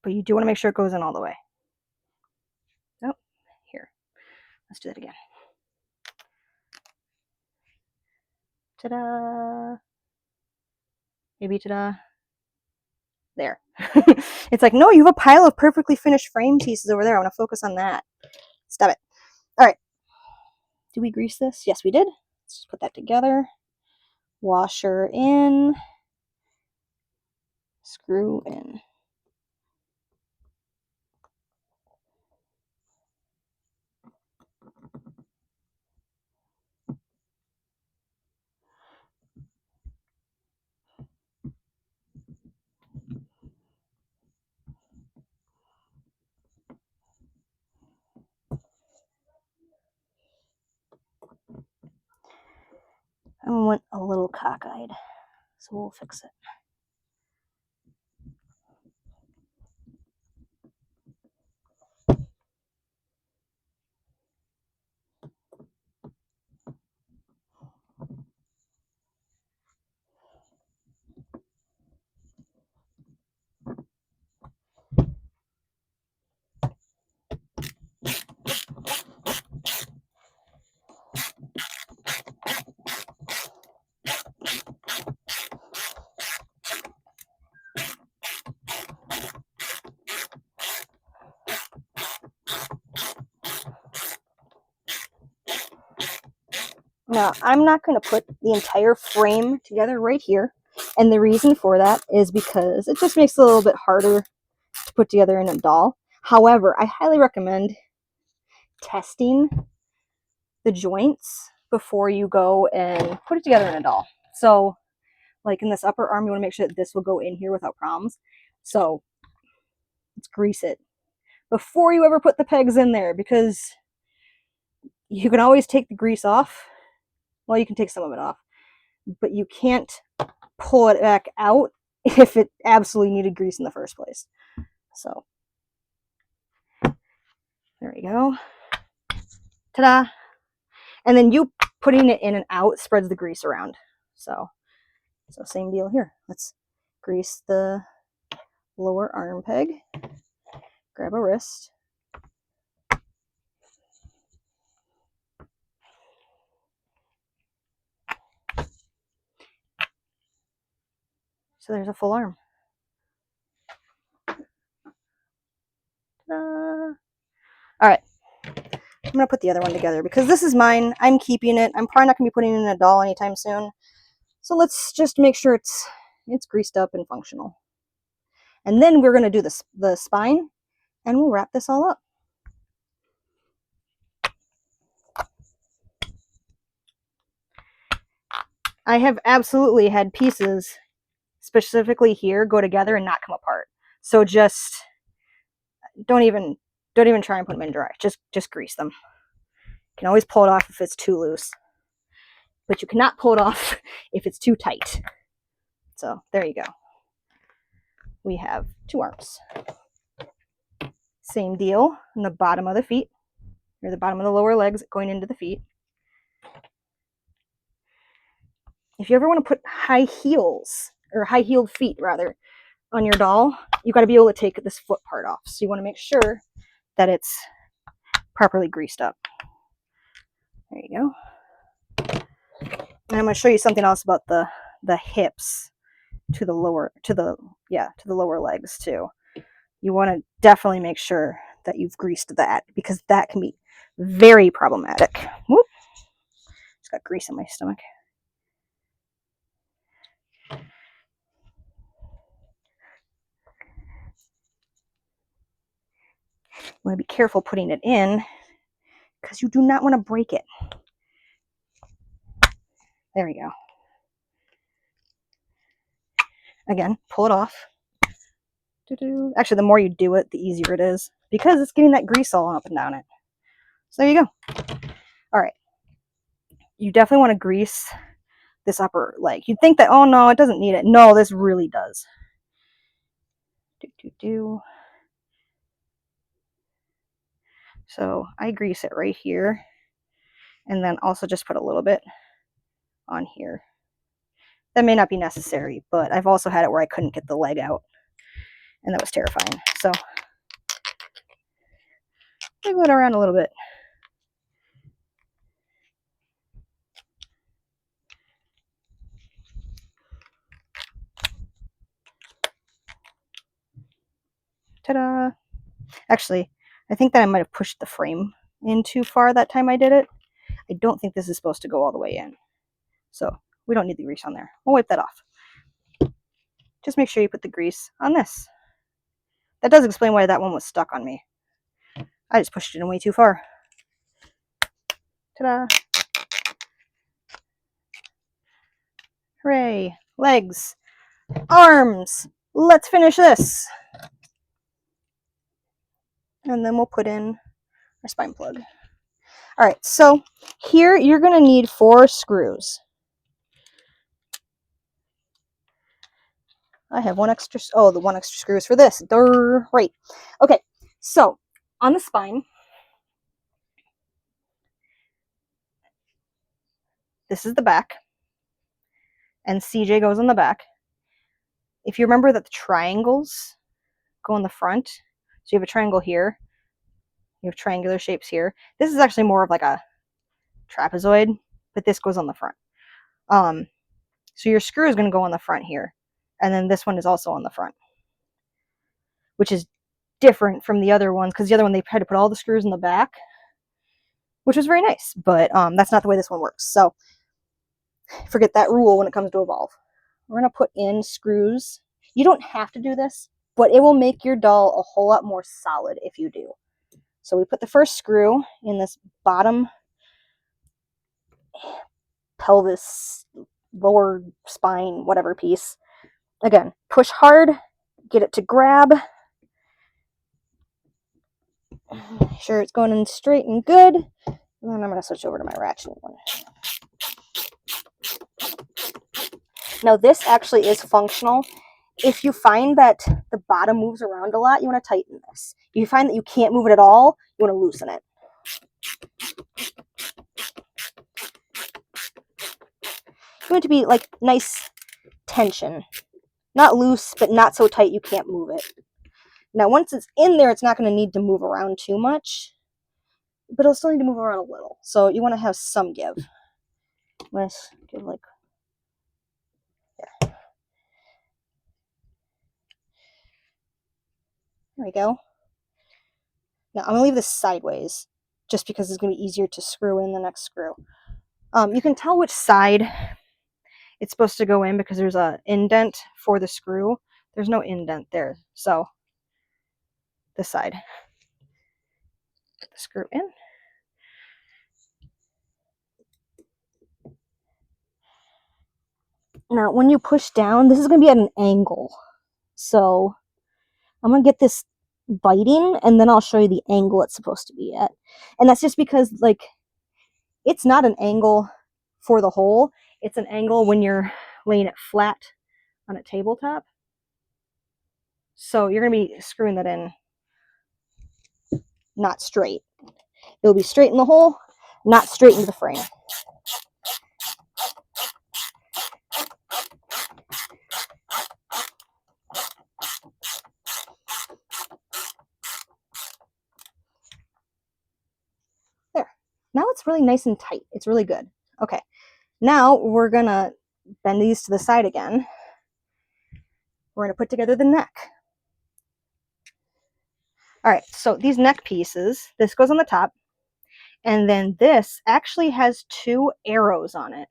but you do want to make sure it goes in all the way. Oh, here. Let's do that again. Ta-da! Maybe ta-da. There. It's like, no, you have a pile of perfectly finished frame pieces over there. I want to focus on that. Stop it. All right. Did we grease this? Yes, we did. Let's just put that together. Washer in. Screw in. I went a little cockeyed, so we'll fix it. Now, I'm not going to put the entire frame together right here. And the reason for that is because it just makes it a little bit harder to put together in a doll. However, I highly recommend testing the joints before you go and put it together in a doll. So, like in this upper arm, you want to make sure that this will go in here without problems. So, let's grease it before you ever put the pegs in there, because you can always take the grease off. Well, you can take some of it off, but you can't pull it back out if it absolutely needed grease in the first place. So there we go. Ta-da! And then you putting it in and out spreads the grease around. So same deal here. Let's grease the lower arm peg. Grab a wrist. So there's a full arm. Ta-da! All right. I'm going to put the other one together because this is mine. I'm keeping it. I'm probably not going to be putting it in a doll anytime soon. So let's just make sure it's greased up and functional. And then we're going to do the spine, and we'll wrap this all up. I have absolutely had pieces specifically here go together and not come apart. So just don't even try and put them in dry. Just grease them. You can always pull it off if it's too loose, but you cannot pull it off if it's too tight. So there you go. We have two arms. Same deal on the bottom of the feet, or the bottom of the lower legs going into the feet. If you ever want to put high heels, or high-heeled feet rather, on your doll, you got to be able to take this foot part off. So you want to make sure that it's properly greased up. There you go. And I'm going to show you something else about the hips to the lower legs too. You want to definitely make sure that you've greased that, because that can be Very problematic. Whoop. Just got grease in my stomach. You want to be careful putting it in because you do not want to break it. There we go. Again, pull it off. Actually, the more you do it, the easier it is because it's getting that grease all up and down it. So there you go. All right. You definitely want to grease this upper leg. You'd think that, oh no, it doesn't need it. No, this really does. So I grease it right here and then also just put a little bit on here. That may not be necessary, but I've also had it where I couldn't get the leg out and that was terrifying. So wiggle it around a little bit. Ta-da! Actually, I think that I might have pushed the frame in too far that time I did it. I don't think this is supposed to go all the way in. So we don't need the grease on there. We'll wipe that off. Just make sure you put the grease on this. That does explain why that one was stuck on me. I just pushed it in way too far. Ta-da! Hooray! Legs, arms. Let's finish this. And then we'll put in our spine plug. All right, so here you're going to need 4 screws. I have one extra, oh, the one extra screw is for this. Durr, right. Okay, so on the spine, this is the back, and CJ goes on the back. If you remember that the triangles go in the front, so you have a triangle here, you have triangular shapes here. This is actually more of like a trapezoid, but this goes on the front. So your screw is going to go on the front here, and then this one is also on the front, which is different from the other ones because the other one they tried to put all the screws in the back, which was very nice, but that's not the way this one works. So forget that rule when it comes to Evolve. We're going to put in screws. You don't have to do this, but it will make your doll a whole lot more solid if you do. So we put the first screw in this bottom pelvis, lower spine, whatever piece. Again, push hard, get it to grab. Make sure it's going in straight and good. And then I'm going to switch over to my ratchet one. Now this actually is functional. If you find that the bottom moves around a lot, you want to tighten this. If you find that you can't move it at all, you want to loosen it. You want it to be like nice tension. Not loose, but not so tight you can't move it. Now once it's in there, it's not going to need to move around too much, but it'll still need to move around a little. So you want to have some give. Let's give like, there. There we go. Now I'm going to leave this sideways just because it's going to be easier to screw in the next screw. You can tell which side it's supposed to go in because there's an indent for the screw. There's no indent there. So this side. Put the screw in. Now when you push down, this is going to be at an angle. So I'm going to get this biting and then I'll show you the angle it's supposed to be at. And that's just because like it's not an angle for the hole. It's an angle when you're laying it flat on a tabletop. So you're going to be screwing that in not straight. It'll be straight in the hole, not straight into the frame. There. Now it's really nice and tight. It's really good. Okay. Now we're going to bend these to the side again. We're going to put together the neck. All right, so these neck pieces, this goes on the top, And then this actually has 2 arrows on it.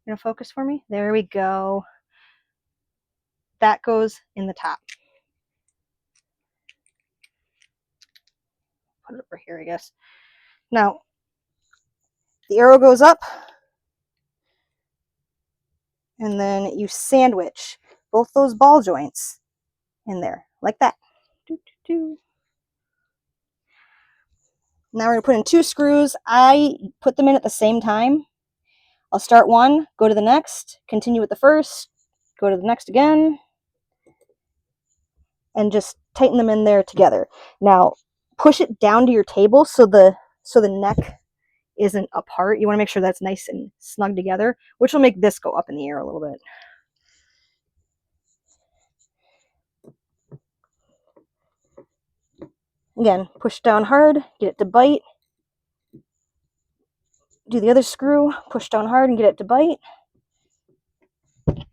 You gonna focus for me? There we go. That goes in the top. Put it over here, I guess. Now, the arrow goes up, and then you sandwich both those ball joints in there, like that. Now we're gonna put in 2 screws. I put them in at the same time. I'll start one, go to the next, continue with the first, go to the next again, and just tighten them in there together. Now, push it down to your table so the neck isn't apart. You want to make sure that's nice and snug together, which will make this go up in the air a little bit. Again, push down hard, get it to bite. Do the other screw, push down hard and get it to bite. All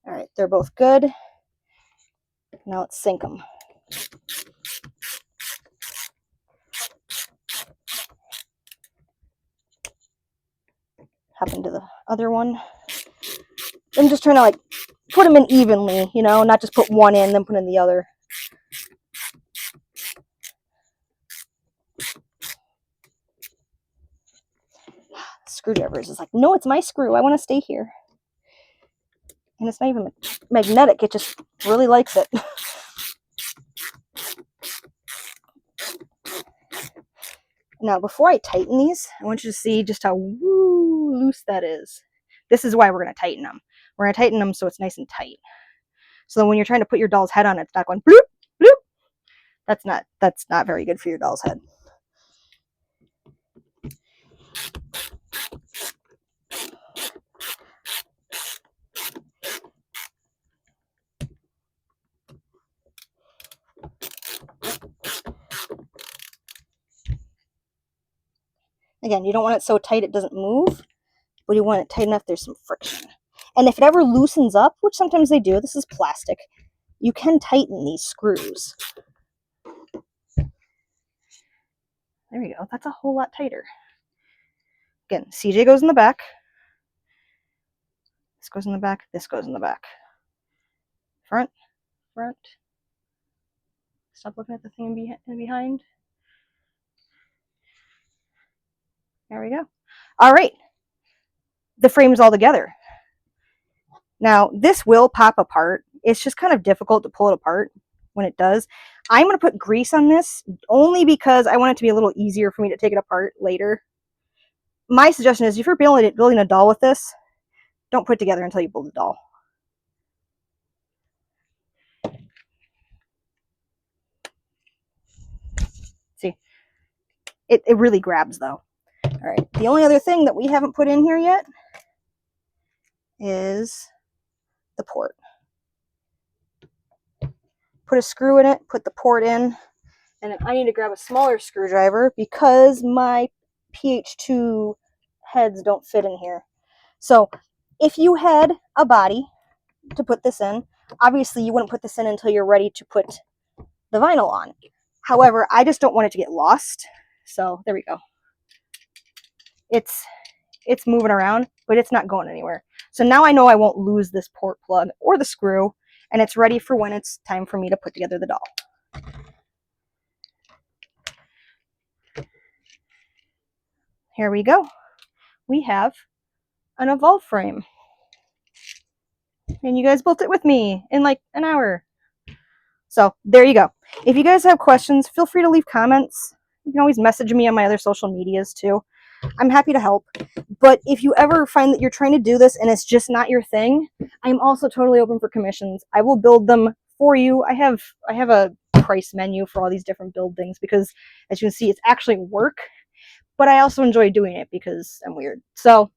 right, they're both good. Now let's sink them. Happened to the other one. I'm just trying to like put them in evenly, you know, not just put one in, then put in the other. Screwdrivers is like, no, it's my screw. I want to stay here. And it's not even magnetic. It just really likes it. Now, before I tighten these, I want you to see just how loose that is. This is why we're going to tighten them. We're going to tighten them so it's nice and tight. So then when you're trying to put your doll's head on it, it's not going bloop, bloop. That's not very good for your doll's head. Again, you don't want it so tight it doesn't move, but you want it tight enough there's some friction. And if it ever loosens up, which sometimes they do, this is plastic, you can tighten these screws. There we go. That's a whole lot tighter. Again, CJ goes in the back. This goes in the back. This goes in the back. Front, front. Stop looking at the thing in behind. There we go. All right. The frame's all together. Now, this will pop apart. It's just kind of difficult to pull it apart when it does. I'm going to put grease on this only because I want it to be a little easier for me to take it apart later. My suggestion is if you're building a doll with this, don't put it together until you build the doll. See, it really grabs though. All right, the only other thing that we haven't put in here yet is the port. Put a screw in it, put the port in, and I need to grab a smaller screwdriver because my PH2 heads don't fit in here. So if you had a body to put this in, obviously you wouldn't put this in until you're ready to put the vinyl on. However, I just don't want it to get lost. So there we go. It's moving around, but it's not going anywhere. So now I know I won't lose this port plug or the screw, and it's ready for when it's time for me to put together the doll. Here we go. We have an Evolve frame. And you guys built it with me in like an hour. So there you go. If you guys have questions, feel free to leave comments. You can always message me on my other social medias too. I'm happy to help. But if you ever find that you're trying to do this and it's just not your thing, I'm also totally open for commissions. I will build them for you. I have a price menu for all these different build things because, as you can see, it's actually work. But I also enjoy doing it because I'm weird. So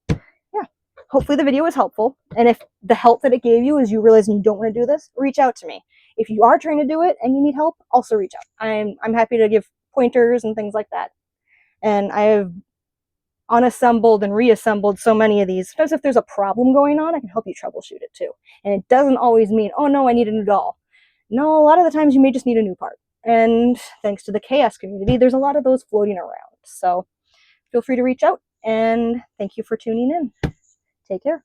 yeah, hopefully the video was helpful. And if the help that it gave you is you realizing you don't want to do this, reach out to me. If you are trying to do it and you need help, also reach out. I'm happy to give pointers and things like that. And I have unassembled and reassembled so many of these. Because if there's a problem going on, I can help you troubleshoot it too. And it doesn't always mean, oh no, I need a new doll. No, a lot of the times you may just need a new part. And thanks to the chaos community, there's a lot of those floating around. So feel free to reach out, and thank you for tuning in. Take care.